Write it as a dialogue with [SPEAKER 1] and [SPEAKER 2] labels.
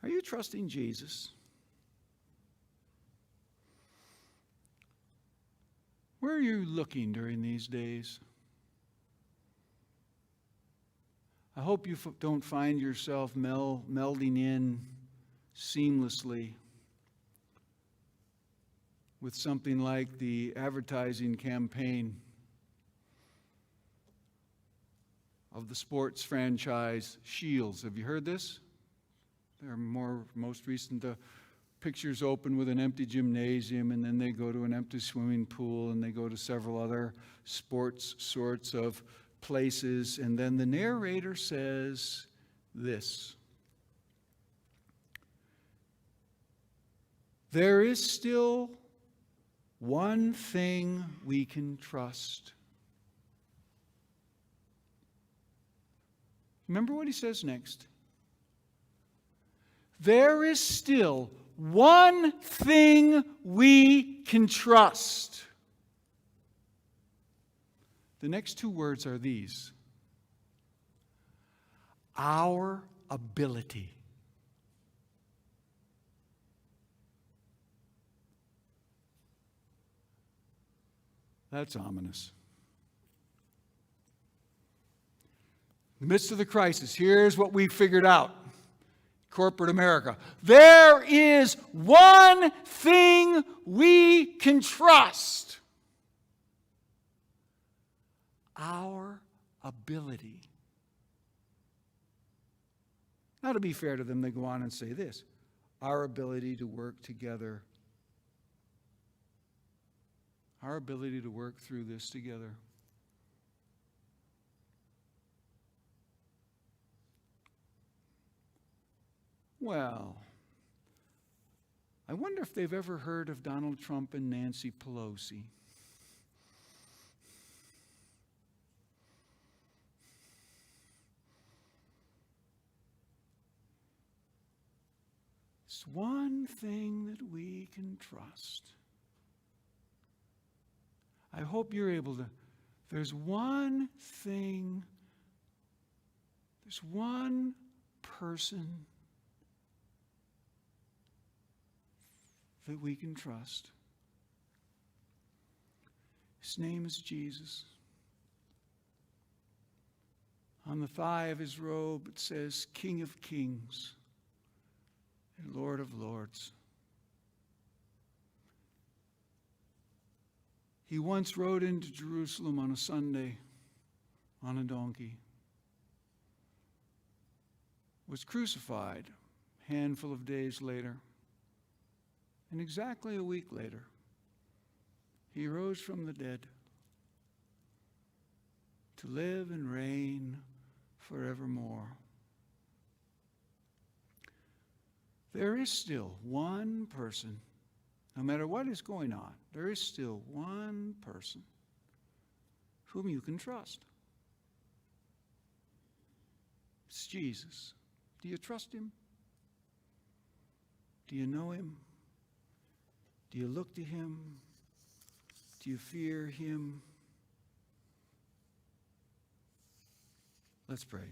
[SPEAKER 1] Are you trusting Jesus? Where are you looking during these days? I hope you don't find yourself melding in seamlessly with something like the advertising campaign of the sports franchise Shields. Have you heard this? They're most recent. The pictures open with an empty gymnasium, and then they go to an empty swimming pool, and they go to several other sports sorts of places, and then the narrator says this: there is still one thing we can trust. Remember what he says next. There is still one thing we can trust. The next two words are these: our ability. That's ominous. In the midst of the crisis, here's what we figured out. Corporate America. There is one thing we can trust. Our ability. Now, to be fair to them, they go on and say this: our ability to work together. Our ability to work through this together. Well, I wonder if they've ever heard of Donald Trump and Nancy Pelosi. It's one thing that we can trust. I hope you're able to. There's one thing, there's one person that we can trust. His name is Jesus. On the thigh of his robe it says, King of Kings and Lord of Lords. He once rode into Jerusalem on a Sunday on a donkey, was crucified a handful of days later, and exactly a week later, he rose from the dead to live and reign forevermore. There is still one person, no matter what is going on, there is still one person whom you can trust. It's Jesus. Do you trust him? Do you know him? Do you look to him? Do you fear him? Let's pray.